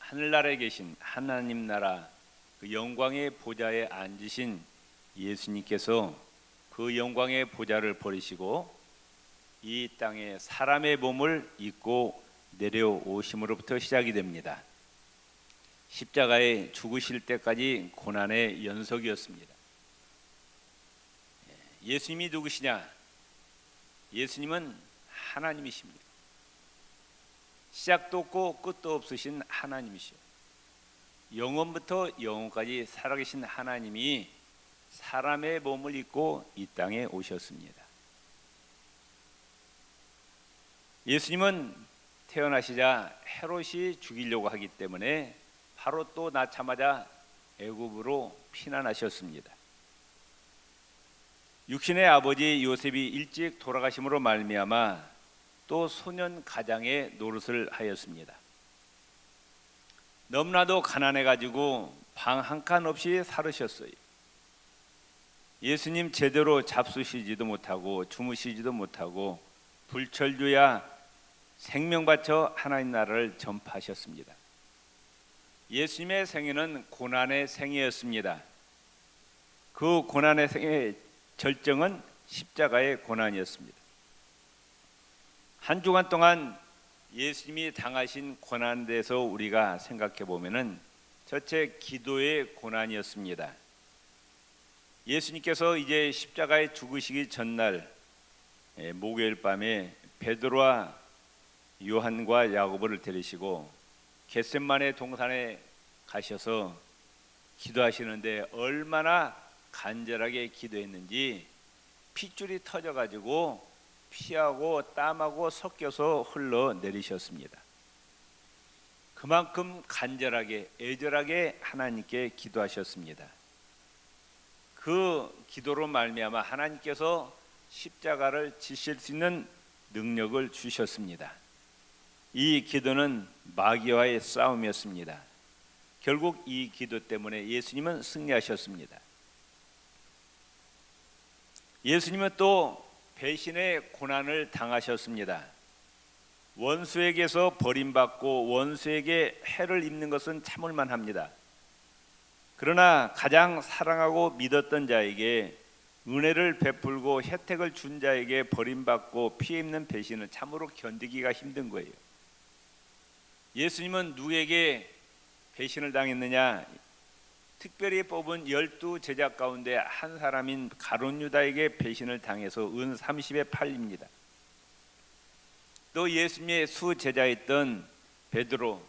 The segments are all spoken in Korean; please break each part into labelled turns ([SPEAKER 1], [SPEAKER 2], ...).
[SPEAKER 1] 하늘나라에 계신 하나님 나라 그 영광의 보좌에 앉으신 예수님께서 그 영광의 보좌를 버리시고 이 땅에 사람의 몸을 입고 내려오심으로부터 시작이 됩니다. 십자가에 죽으실 때까지 고난의 연속이었습니다. 예수님이 누구시냐? 예수님은 하나님이십니다. 시작도 없고 끝도 없으신 하나님이시오. 영원부터 영원까지 살아계신 하나님이 사람의 몸을 입고 이 땅에 오셨습니다. 예수님은 태어나시자 헤롯이 죽이려고 하기 때문에 바로 또 낳자마자 애굽으로 피난하셨습니다. 육신의 아버지 요셉이 일찍 돌아가심으로 말미암아 또 소년 가장의 노릇을 하였습니다. 너무나도 가난해가지고 방 한 칸 없이 살으셨어요. 예수님 제대로 잡수시지도 못하고 주무시지도 못하고 불철주야 생명 바쳐 하나님 나라를 전파하셨습니다. 예수님의 생애는 고난의 생애였습니다. 그 고난의 생애의 절정은 십자가의 고난이었습니다. 한 주간 동안 예수님이 당하신 고난에 대해서 우리가 생각해 보면은 첫째, 기도의 고난이었습니다. 예수님께서 이제 십자가에 죽으시기 전날 목요일 밤에 베드로와 요한과 야고보를 데리시고 겟세마네 동산에 가셔서 기도하시는데 얼마나 간절하게 기도했는지 핏줄이 터져가지고 피하고 땀하고 섞여서 흘러내리셨습니다. 그만큼 간절하게 애절하게 하나님께 기도하셨습니다. 그 기도로 말미암아 하나님께서 십자가를 지실 수 있는 능력을 주셨습니다. 이 기도는 마귀와의 싸움이었습니다. 결국 이 기도 때문에 예수님은 승리하셨습니다. 예수님은 또 배신의 고난을 당하셨습니다. 원수에게서 버림받고 원수에게 해를 입는 것은 참을만 합니다. 그러나 가장 사랑하고 믿었던 자에게 은혜를 베풀고 혜택을 준 자에게 버림받고 피해 입는 배신은 참으로 견디기가 힘든 거예요. 예수님은 누구에게 배신을 당했느냐? 특별히 뽑은 12제자 가운데 한 사람인 가룟 유다에게 배신을 당해서 은 30에 팔립니다. 또 예수님의 수제자였던 베드로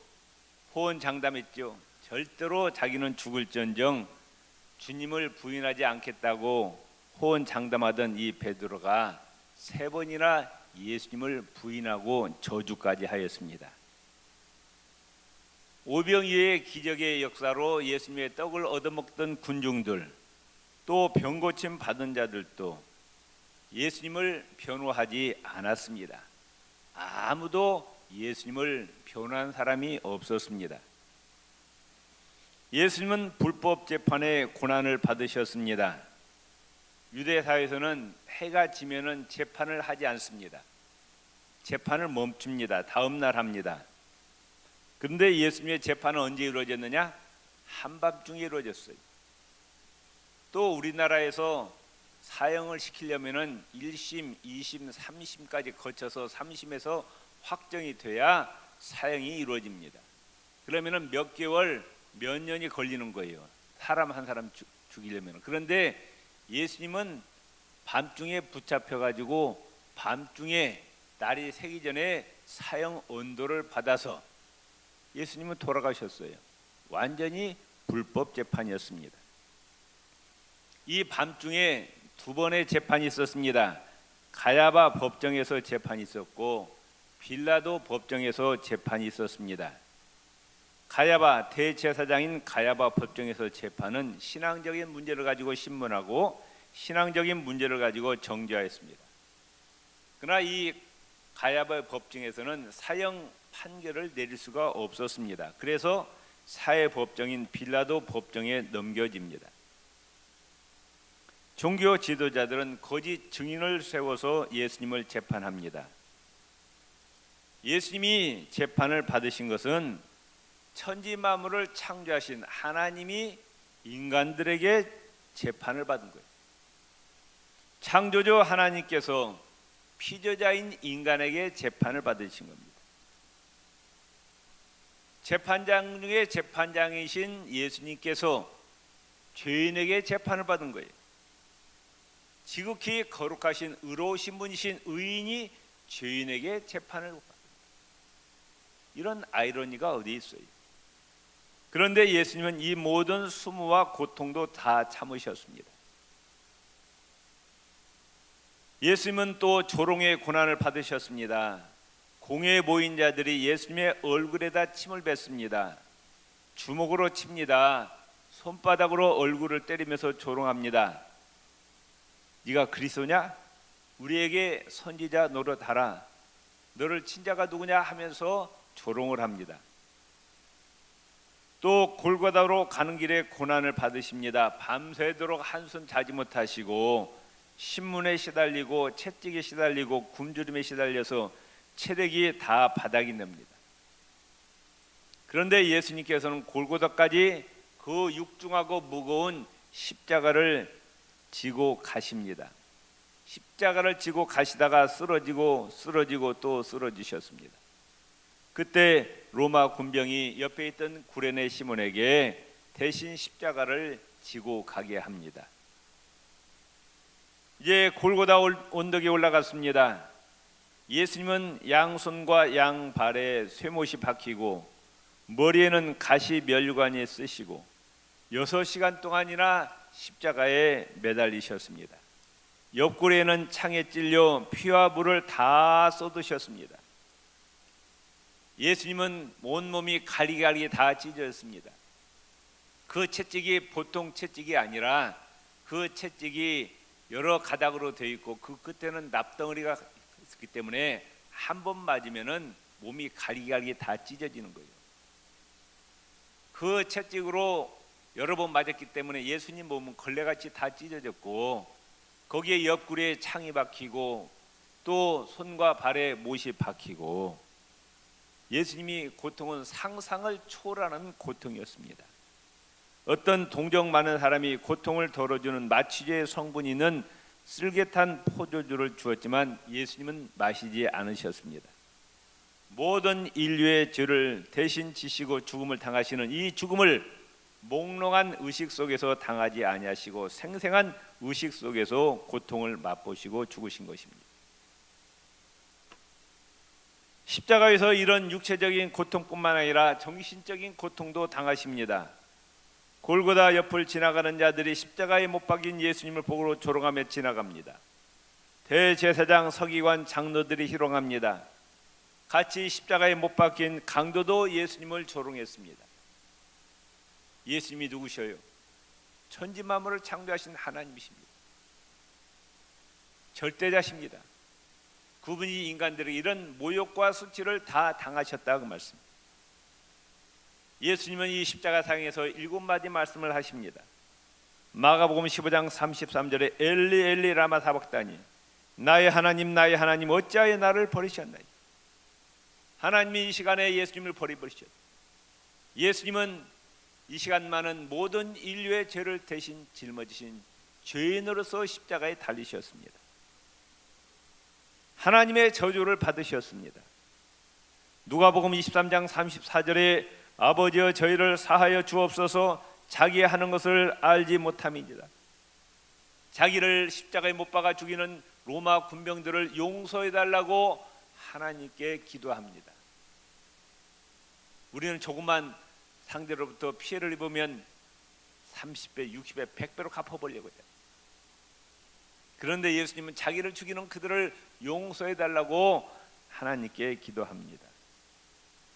[SPEAKER 1] 호언장담했죠. 절대로 자기는 죽을지언정 주님을 부인하지 않겠다고 호언장담하던 이 베드로가 3번이나 예수님을 부인하고 저주까지 하였습니다. 오병이어의 기적의 역사로 예수님의 떡을 얻어먹던 군중들, 또 병고침 받은 자들도 예수님을 변호하지 않았습니다. 아무도 예수님을 변호한 사람이 없었습니다. 예수님은 불법 재판의 고난을 받으셨습니다. 유대 사회에서는 해가 지면은 재판을 하지 않습니다. 재판을 멈춥니다. 다음 날 합니다. 그런데 예수님의 재판은 언제 이루어졌느냐? 한밤중에 이루어졌어요. 또 우리나라에서 사형을 시키려면은 1심, 2심, 3심까지 거쳐서 3심에서 확정이 돼야 사형이 이루어집니다. 그러면은 몇 개월, 몇 년이 걸리는 거예요. 사람 한 사람 죽이려면. 그런데 예수님은 밤중에 붙잡혀가지고 밤중에 날이 새기 전에 사형 언도를 받아서 예수님은 돌아가셨어요. 완전히 불법 재판이었습니다. 이 밤중에 2번의 재판이 있었습니다. 가야바 법정에서 재판이 있었고 빌라도 법정에서 재판이 있었습니다. 가야바 대제사장인 가야바 법정에서 재판은 신앙적인 문제를 가지고 신문하고 신앙적인 문제를 가지고 정죄하였습니다. 그러나 이 가야바 법정에서는 사형 판결을 내릴 수가 없었습니다. 그래서 사회법정인 빌라도 법정에 넘겨집니다. 종교 지도자들은 거짓 증인을 세워서 예수님을 재판합니다. 예수님이 재판을 받으신 것은 천지 만물을 창조하신 하나님이 인간들에게 재판을 받은 거예요. 창조주 하나님께서 피조자인 인간에게 재판을 받으신 겁니다. 재판장 중에 재판장이신 예수님께서 죄인에게 재판을 받은 거예요. 지극히 거룩하신 의로우신 분이신 의인이 죄인에게 재판을 받은 거예요. 이런 아이러니가 어디 있어요? 그런데 예수님은 이 모든 수모와 고통도 다 참으셨습니다. 예수님은 또 조롱의 고난을 받으셨습니다. 공회에 모인 자들이 예수님의 얼굴에다 침을 뱉습니다. 주먹으로 칩니다. 손바닥으로 얼굴을 때리면서 조롱합니다. 네가 그리스도냐? 우리에게 선지자 노릇하라. 너를 친자가 누구냐 하면서 조롱을 합니다. 또 골고다로 가는 길에 고난을 받으십니다. 밤새도록 한숨 자지 못하시고 신문에 시달리고 채찍에 시달리고 굶주림에 시달려서 체력이 다 바닥이 납니다. 그런데 예수님께서는 골고다까지 그 육중하고 무거운 십자가를 지고 가십니다. 십자가를 지고 가시다가 쓰러지고 또 쓰러지셨습니다. 그때 로마 군병이 옆에 있던 구레네 시몬에게 대신 십자가를 지고 가게 합니다. 이제 골고다 언덕에 올라갔습니다. 예수님은 양손과 양발에 쇠못이 박히고 머리에는 가시 면류관이 쓰시고 6시간 동안이나 십자가에 매달리셨습니다. 옆구리에는 창에 찔려 피와 물을 다 쏟으셨습니다. 예수님은 온몸이 가리가리 다 찢어졌습니다. 그 채찍이 보통 채찍이 아니라 그 채찍이 여러 가닥으로 되어 있고 그 끝에는 납덩어리가 있기 때문에 한 번 맞으면은 몸이 가리가리 다 찢어지는 거예요. 그 채찍으로 여러 번 맞았기 때문에 예수님 몸은 걸레같이 다 찢어졌고 거기에 옆구리에 창이 박히고 또 손과 발에 못이 박히고 예수님이 고통은 상상을 초월하는 고통이었습니다. 어떤 동정 많은 사람이 고통을 덜어주는 마취제의 성분이 있는 쓸개탄 포도주를 주었지만 예수님은 마시지 않으셨습니다. 모든 인류의 죄를 대신 지시고 죽음을 당하시는 이 죽음을 몽롱한 의식 속에서 당하지 아니하시고 생생한 의식 속에서 고통을 맛보시고 죽으신 것입니다. 십자가에서 이런 육체적인 고통뿐만 아니라 정신적인 고통도 당하십니다. 골고다 옆을 지나가는 자들이 십자가에 못 박인 예수님을 보고 조롱하며 지나갑니다. 대제사장, 서기관, 장로들이 희롱합니다. 같이 십자가에 못 박힌 강도도 예수님을 조롱했습니다. 예수님이 누구셔요? 천지 만물을 창조하신 하나님이십니다. 절대자십니다. 그분이 인간들에게 이런 모욕과 수치를 다 당하셨다 그 말씀. 예수님은 이 십자가 상에서 7마디 말씀을 하십니다. 마가복음 15장 33절에 엘리 엘리 라마 사박다니 나의 하나님 어찌하여 나를 버리셨나요? 하나님이 이 시간에 예수님을 버리셨죠. 예수님은 이 시간만은 모든 인류의 죄를 대신 짊어지신 죄인으로서 십자가에 달리셨습니다. 하나님의 저주를 받으셨습니다. 누가복음 23장 34절에 아버지여 저희를 사하여 주옵소서 자기 하는 것을 알지 못함이니라. 자기를 십자가에 못 박아 죽이는 로마 군병들을 용서해달라고 하나님께 기도합니다. 우리는 조그만 상대로부터 피해를 입으면 30배, 60배, 100배로 갚아보려고 해요. 그런데 예수님은 자기를 죽이는 그들을 용서해달라고 하나님께 기도합니다.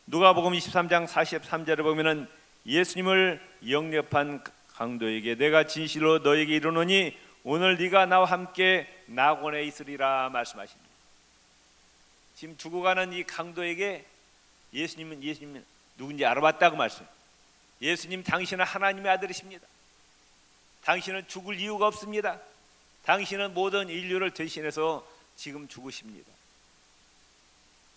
[SPEAKER 1] 누가복음 23장 43절에 보면은 예수님을 영접한 강도에게 내가 진실로 너에게 이르노니 오늘 네가 나와 함께 낙원에 있으리라 말씀하십니다. 지금 죽어가는 이 강도에게 예수님은 누군지 알아봤다고 말씀. 예수님 당신은 하나님의 아들이십니다. 당신은 죽을 이유가 없습니다. 당신은 모든 인류를 대신해서 지금 죽으십니다.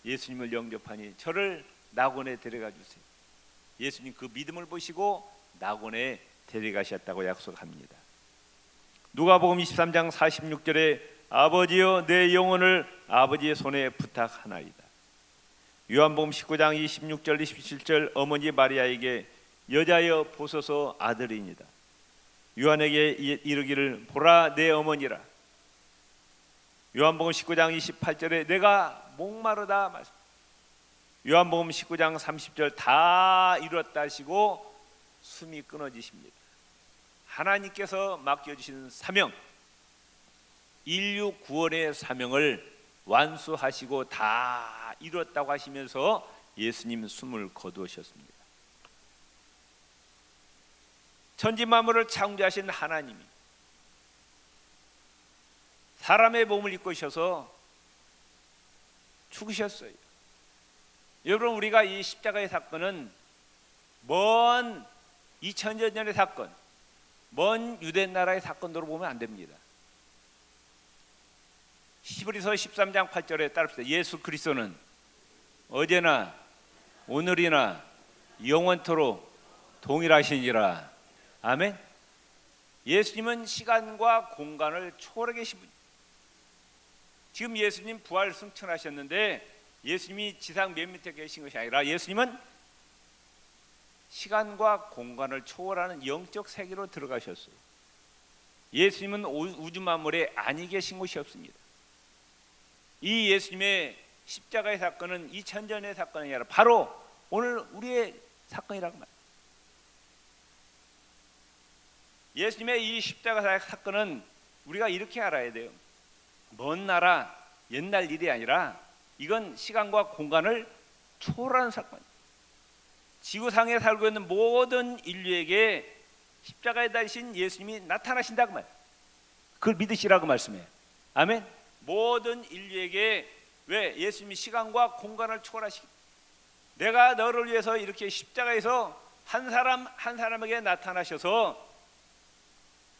[SPEAKER 1] 예수님을 영접하니 저를 낙원에 데려가 주세요. 예수님 그 믿음을 보시고 낙원에 데려가셨다고 약속합니다. 누가복음 23장 46절에 아버지여 내 영혼을 아버지의 손에 부탁하나이다. 요한복음 19장 26절 27절 어머니 마리아에게 여자여 보소서 아들이니이다. 요한에게 이르기를 보라 내 어머니라. 요한복음 19장 28절에 내가 목마르다 말씀. 요한복음 19장 30절 다 이뤘다 하시고 숨이 끊어지십니다. 하나님께서 맡겨주신 사명, 인류 구원의 사명을 완수하시고 다 이뤘다고 하시면서 예수님 숨을 거두셨습니다. 천지 만물을 창조하신 하나님이 사람의 몸을 입고 오셔서 죽으셨어요. 여러분, 우리가 이 십자가의 사건은 먼 2000년 전의 사건, 먼 유대 나라의 사건으로 보면 안 됩니다. 히브리서 13장 8절에 따릅시다. 예수 그리스도는 어제나 오늘이나 영원토록 동일하시니라. 아멘. 예수님은 시간과 공간을 초월하게 계신 분. 지금 예수님 부활 승천하셨는데 예수님이 지상 맨 밑에 계신 것이 아니라 예수님은 시간과 공간을 초월하는 영적 세계로 들어가셨어요. 예수님은 우주 만물에 아니 계신 곳이 없습니다. 이 예수님의 십자가의 사건은 2000년의 사건이 아니라 바로 오늘 우리의 사건이라고 말합니다. 예수님의 이 십자가 사건은 우리가 이렇게 알아야 돼요. 먼 나라 옛날 일이 아니라 이건 시간과 공간을 초월하는 사건입니다. 지구상에 살고 있는 모든 인류에게 십자가에 달리신 예수님이 나타나신다고 말해요. 그걸 믿으시라고 말씀해요. 아멘. 모든 인류에게 왜 예수님이 시간과 공간을 초월하시기, 내가 너를 위해서 이렇게 십자가에서 한 사람 한 사람에게 나타나셔서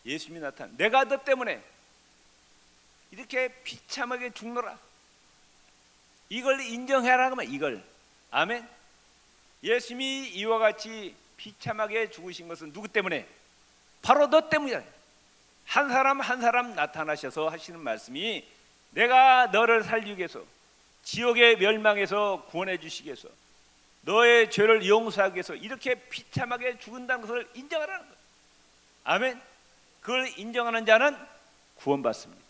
[SPEAKER 1] 예수님이 나타나, 내가 너 때문에 이렇게 비참하게 죽노라, 이걸 인정해라고 말이야. 이걸. 아멘. 예수님이 이와 같이 비참하게 죽으신 것은 누구 때문에? 바로 너 때문이야. 한 사람 한 사람 나타나셔서 하시는 말씀이 내가 너를 살리기 위해서, 지옥의 멸망에서 구원해 주시기 위해서, 너의 죄를 용서하기 위해서 이렇게 비참하게 죽은다는 것을 인정하라는 거예요. 아멘. 그걸 인정하는 자는 구원받습니다.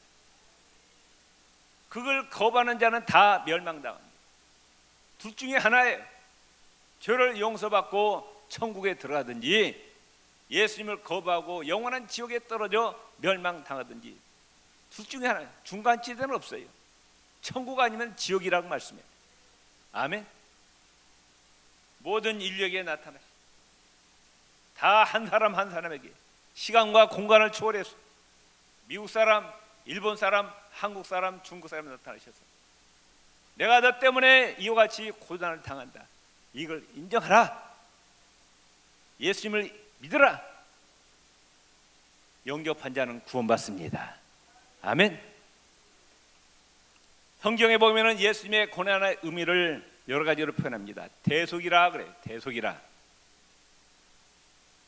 [SPEAKER 1] 그걸 거부하는 자는 다 멸망당합니다. 둘 중에 하나예요. 죄를 용서받고 천국에 들어가든지 예수님을 거부하고 영원한 지옥에 떨어져 멸망당하든지, 둘 중에 하나. 중간지대는 없어요. 천국 아니면 지옥이라고 말씀해요. 아멘. 모든 인류에게 나타나시, 다 한 사람 한 사람에게 시간과 공간을 초월해서 미국 사람, 일본 사람, 한국 사람, 중국 사람이 나타나셔서 내가 너 때문에 이와 같이 고난을 당한다, 이걸 인정하라. 예수님을 믿으라. 영접한 자는 구원받습니다. 아멘. 성경에 보면은 예수님의 고난의 의미를 여러 가지로 표현합니다. 대속이라 그래. 대속이라.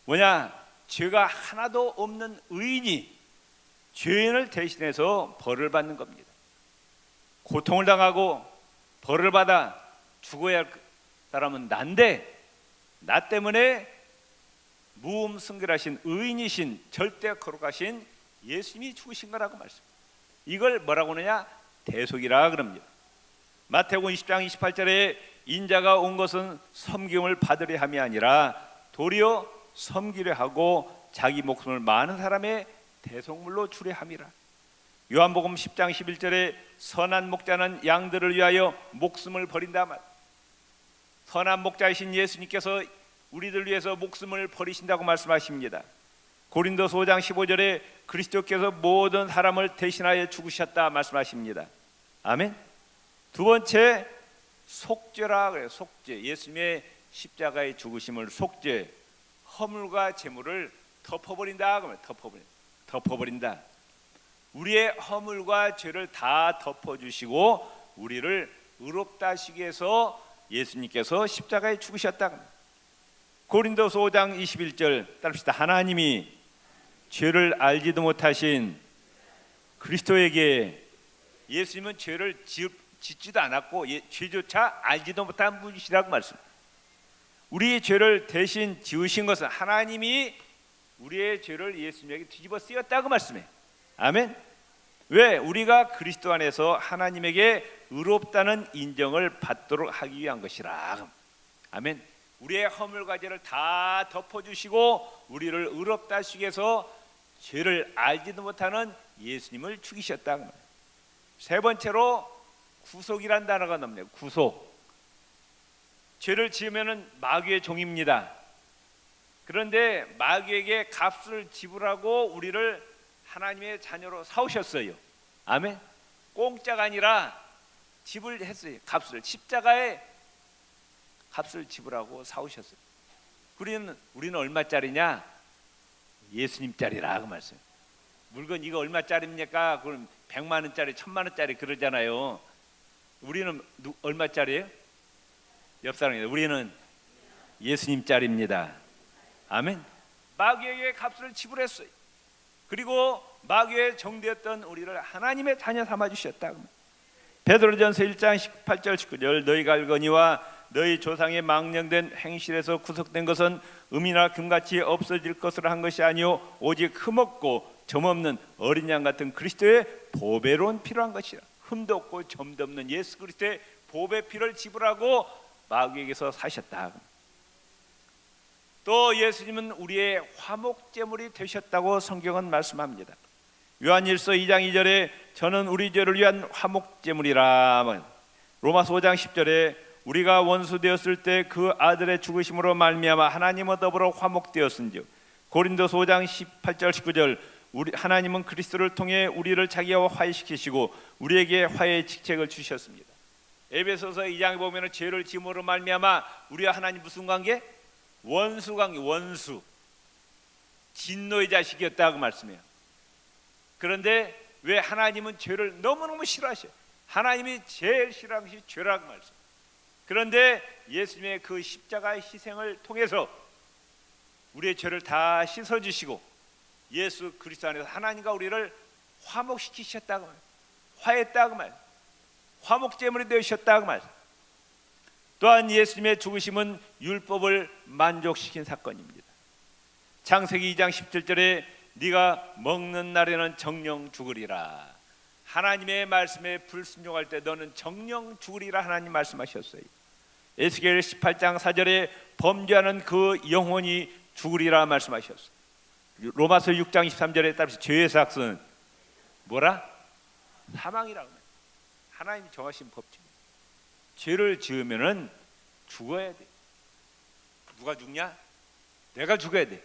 [SPEAKER 1] 뭐냐? 죄가 하나도 없는 의인이 죄인을 대신해서 벌을 받는 겁니다. 고통을 당하고 벌을 받아 죽어야 할 사람은 난데, 나 때문에 무음승결하신 의인이신 절대 거룩하신 예수님이 죽으신 거라고 말씀합니다. 이걸 뭐라고 하느냐? 대속이라 그럽니다. 마태복음 20장 28절에 인자가 온 것은 섬김을 받으려 함이 아니라 도리어 섬기려 하고 자기 목숨을 많은 사람의 대속물로 주려 함이라. 요한복음 10장 11절에 선한 목자는 양들을 위하여 목숨을 버린다 말. 선한 목자이신 예수님께서 우리들 위해서 목숨을 버리신다고 말씀하십니다. 고린도서 5장 15절에 그리스도께서 모든 사람을 대신하여 죽으셨다 말씀하십니다. 아멘. 두 번째, 속죄라 그래요. 속죄. 예수님의 십자가의 죽으심을 속죄, 허물과 재물을 덮어버린다 그러면 덮어버린다. 우리의 허물과 죄를 다 덮어주시고 우리를 의롭다 하시기 위해서 예수님께서 십자가에 죽으셨다. 고린도서 5장 21절 따릅시다. 하나님이 죄를 알지도 못하신 그리스도에게, 예수님은 죄를 짓지도 않았고 죄조차 알지도 못한 분이시라고 말씀. 우리의 죄를 대신 지으신 것은 하나님이 우리의 죄를 예수님에게 뒤집어 쓰였다고 말씀해. 아멘. 왜? 우리가 그리스도 안에서 하나님에게 의롭다는 인정을 받도록 하기 위한 것이라. 아멘. 우리의 허물과제를 다 덮어주시고 우리를 의롭다 하시기 위해서 죄를 알지도 못하는 예수님을 죽이셨다. 세 번째로 구속이란 단어가 나옵니다. 구속. 죄를 지으면은 마귀의 종입니다. 그런데 마귀에게 값을 지불하고 우리를 하나님의 자녀로 사오셨어요. 아멘. 공짜가 아니라 지불했어요. 값을, 십자가에 값을 지불하고 사오셨어요. 우리는 얼마짜리냐? 예수님짜리라 그 말씀. 물건 이거 얼마짜리입니까? 그럼 100만 원짜리, 1000만 원짜리 그러잖아요. 우리는 얼마짜리예요? 옆 사람입니다. 우리는 예수님짜리입니다. 아멘. 마귀에게 값을 지불했어요. 그리고 마귀의 정되었던 우리를 하나님의 자녀 삼아 주셨다. 베드로전서 1장 18절 19절 너희가 알거니와 너희 조상의 망령된 행실에서 구속된 것은 음이나 금같이 없어질 것으로 한 것이 아니요 오직 흠없고 점없는 어린 양 같은 그리스도의 보배로운 피로 한 것이라. 흠도 없고 점도 없는 예수 그리스도의 보배 피를 지불하고 마귀에게서 사셨다. 또 예수님은 우리의 화목제물이 되셨다고 성경은 말씀합니다. 요한일서 2장 2절에 저는 우리 죄를 위한 화목제물이라. 로마서 5장 10절에 우리가 원수 되었을 때 그 아들의 죽으심으로 말미암아 하나님과 더불어 화목되었은즉. 고린도서 5장 18절 19절 하나님은 그리스도를 통해 우리를 자기와 화해시키시고 우리에게 화해의 직책을 주셨습니다. 에베소서 2장에 보면 죄를 지음으로 말미암아 우리와 하나님 무슨 관계? 원수 관계. 원수, 진노의 자식이었다고 말씀해요. 그런데 왜 하나님은 죄를 너무너무 싫어하셔요? 하나님이 제일 싫어하는 것이 죄라고 말씀. 그런데 예수님의 그 십자가의 희생을 통해서 우리의 죄를 다 씻어주시고 예수 그리스도 안에서 하나님과 우리를 화목시키셨다고 말이에요. 화했다고 말이에요. 화목제물이 되셨다고 말이에요. 또한 예수님의 죽으심은 율법을 만족시킨 사건입니다. 창세기 2장 17절에 네가 먹는 날에는 정령 죽으리라. 하나님의 말씀에 불순종할 때 너는 정령 죽으리라 하나님 말씀하셨어요. 에스겔 18장 4절에 범죄하는 그 영혼이 죽으리라 말씀하셨어요. 로마서 6장 23절에 따라서 죄의 삭은 뭐라? 사망이라고. 하나님이 정하신 법칙입니다. 죄를 지으면은 죽어야 돼. 누가 죽냐? 내가 죽어야 돼.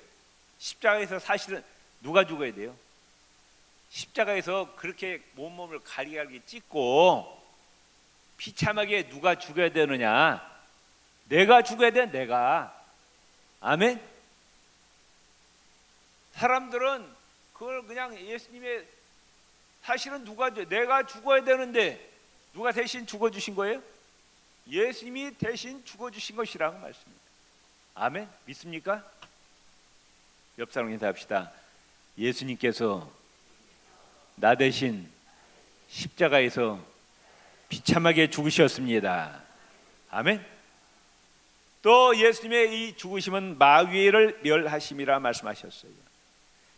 [SPEAKER 1] 십자가에서 사실은 누가 죽어야 돼요? 십자가에서 그렇게 몸을 가리가리 찢고 비참하게 누가 죽어야 되느냐? 내가 죽어야 돼. 내가. 아멘. 사람들은 그걸 그냥 예수님의 사실은 내가 죽어야 되는데 누가 대신 죽어주신 거예요? 예수님이 대신 죽어주신 것이라고 말씀입니다. 아멘. 믿습니까? 옆 사람에게 답합시다. 예수님께서 나 대신 십자가에서 비참하게 죽으셨습니다. 아멘. 또 예수님의 이 죽으심은 마귀를 멸하심이라 말씀하셨어요.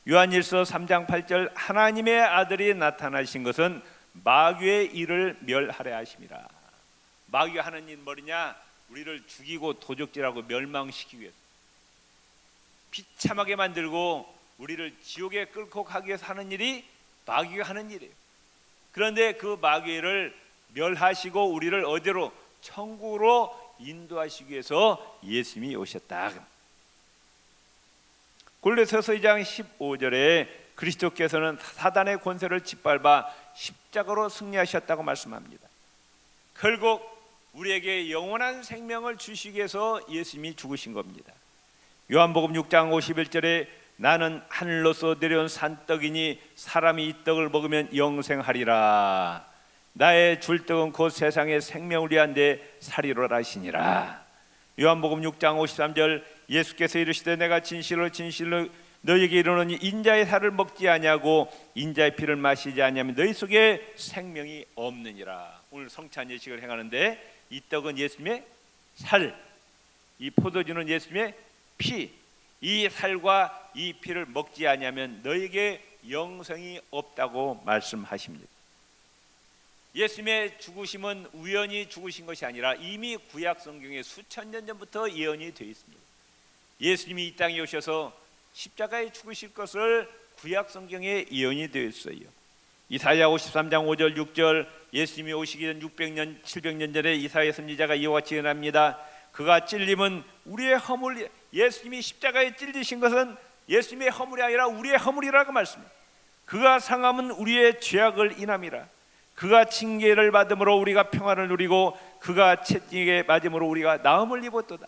[SPEAKER 1] 요한일서 3장 8절 하나님의 아들이 나타나신 것은 마귀의 일을 멸하려 하심이라. 마귀가 하는 일 뭐냐? 우리를 죽이고 도적질하고 멸망시키기 위해서, 비참하게 만들고 우리를 지옥에 끌고 가기 위해서 하는 일이 마귀가 하는 일이에요. 그런데 그 마귀를 멸하시고 우리를 어디로? 천국으로 인도하시기 위해서 예수님이 오셨다. 골로새서 2장 15절에 그리스도께서는 사단의 권세를 짓밟아 십자가로 승리하셨다고 말씀합니다. 결국 우리에게 영원한 생명을 주시기 위해서 예수님이 죽으신 겁니다. 요한복음 6장 51절에 나는 하늘로서 내려온 산떡이니 사람이 이 떡을 먹으면 영생하리라. 나의 줄 떡은 곧 세상의 생명을 위한 데 살이로라 하시니라. 요한복음 6장 53절 예수께서 이르시되 내가 진실로 진실로 너희에게 이르노니 인자의 살을 먹지 아니하고 인자의 피를 마시지 아니하면 너희 속에 생명이 없느니라. 오늘 성찬 예식을 행하는데 이 떡은 예수님의 살, 이 포도주는 예수님의 피, 이 살과 이 피를 먹지 아니하면 너희에게 영생이 없다고 말씀하십니다. 예수님의 죽으심은 우연히 죽으신 것이 아니라 이미 구약 성경에 수천 년 전부터 예언이 되어 있습니다. 예수님이 이 땅에 오셔서 십자가에 죽으실 것을 구약 성경에 예언이 되어 있어요. 이사야 53장 5절 6절 예수님이 오시기 전 600년 700년 전에 이사야 선지자가 이와 같이 예언합니다. 그가 찔림은 우리의 허물, 예수님이 십자가에 찔리신 것은 예수님의 허물이 아니라 우리의 허물이라고 말씀합니다. 그가 상함은 우리의 죄악을 인함이라. 그가 징계를 받음으로 우리가 평안을 누리고 그가 채찍에 맞음으로 우리가 나음을 입었도다.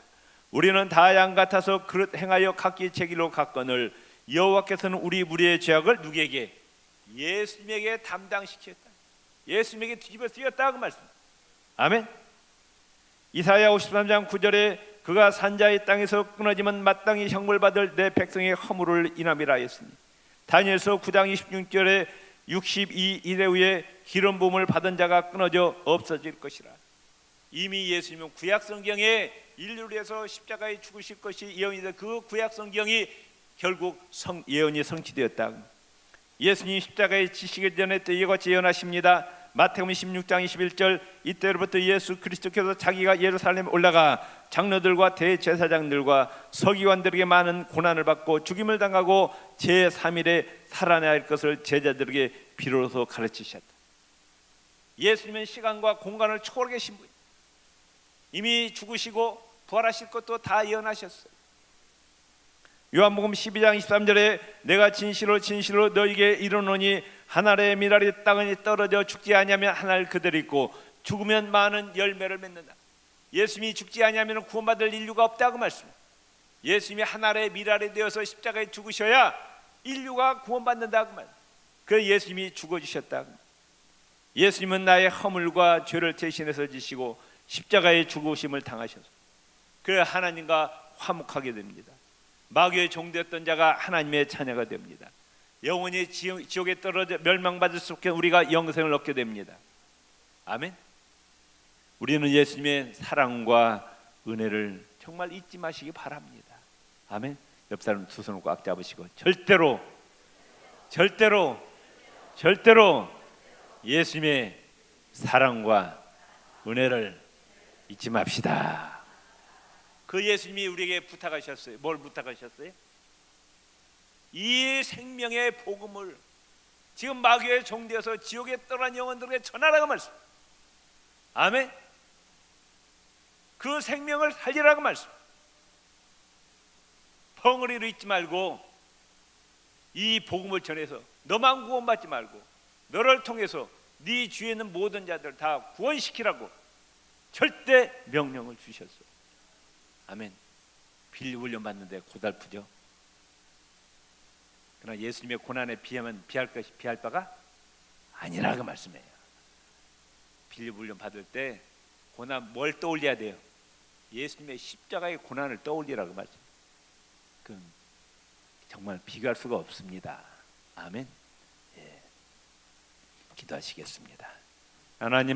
[SPEAKER 1] 우리는 다 양 같아서 그릇 행하여 각기 제 길로 갔거늘 여호와께서는 우리 무리의 죄악을 누구에게? 예수님에게 담당시켰다. 예수님에게 뒤집어 쓰였다 그 말씀. 아멘. 이사야 53장 9절에 그가 산자의 땅에서 끊어지면 마땅히 형벌 받을 내 백성의 허물을 인함이라 했으니 다니엘서 9장 26절에 62일 후에 기름 부음을 받은 자가 끊어져 없어질 것이라. 이미 예수님은 구약 성경에 인류를 위해서 십자가에 죽으실 것이 예언이 돼 그 구약 성경이 결국 예언이 성취되었다. 예수님 십자가에 지시기 전에 또 이와 같이 예언하십니다. 마태복음 16장 21절 이때로부터 예수 그리스도께서 자기가 예루살렘에 올라가 장로들과 대제사장들과 서기관들에게 많은 고난을 받고 죽임을 당하고 제3일에 살아나야 할 것을 제자들에게 비로소 가르치셨다. 예수님은 시간과 공간을 초월해 계신 분, 이미 죽으시고 부활하실 것도 다 예언하셨어요. 요한복음 12장 23절에 내가 진실로 진실로 너희에게 이르노니 한 알의 밀알이 땅에 떨어져 죽지 아니하면 한 알 그대로 있고 죽으면 많은 열매를 맺는다. 예수님이 죽지 아니하면 구원받을 인류가 없다고 말씀해요. 예수님이 한 알의 밀알이 되어서 십자가에 죽으셔야 인류가 구원받는다고 말해요. 그래서 예수님이 죽어주셨다고. 예수님은 나의 허물과 죄를 대신해서 지시고 십자가의 죽으심을 당하셔서 그래 하나님과 화목하게 됩니다. 마귀의 종되었던 자가 하나님의 자녀가 됩니다. 영원히 지옥에 떨어져 멸망받을 수 없게 우리가 영생을 얻게 됩니다. 아멘. 우리는 예수님의 사랑과 은혜를 정말 잊지 마시기 바랍니다. 아멘. 옆 사람 두 손을 꽉 잡으시고 절대로 예수님의 사랑과 은혜를 잊지 맙시다. 그 예수님이 우리에게 부탁하셨어요. 뭘 부탁하셨어요? 이 생명의 복음을 지금 마귀의 종되어서 지옥에 떠난 영혼들에게 전하라고 말씀. 아멘. 그 생명을 살리라고 말씀. 벙어리로 있지 말고 이 복음을 전해서 너만 구원받지 말고 너를 통해서 네 주위에 있는 모든 자들 다 구원시키라고 절대 명령을 주셨어요. 아멘. 빌 훈련 받는데 고달프죠. 그러나 예수님의 고난에 비하면 비할 바가 아니라고 말씀해요. 빌 훈련 받을 때 고난 뭘 떠올려야 돼요? 예수님의 십자가의 고난을 떠올리라고 말씀. 그 정말 비교할 수가 없습니다. 아멘. 예. 기도하시겠습니다. 하나님.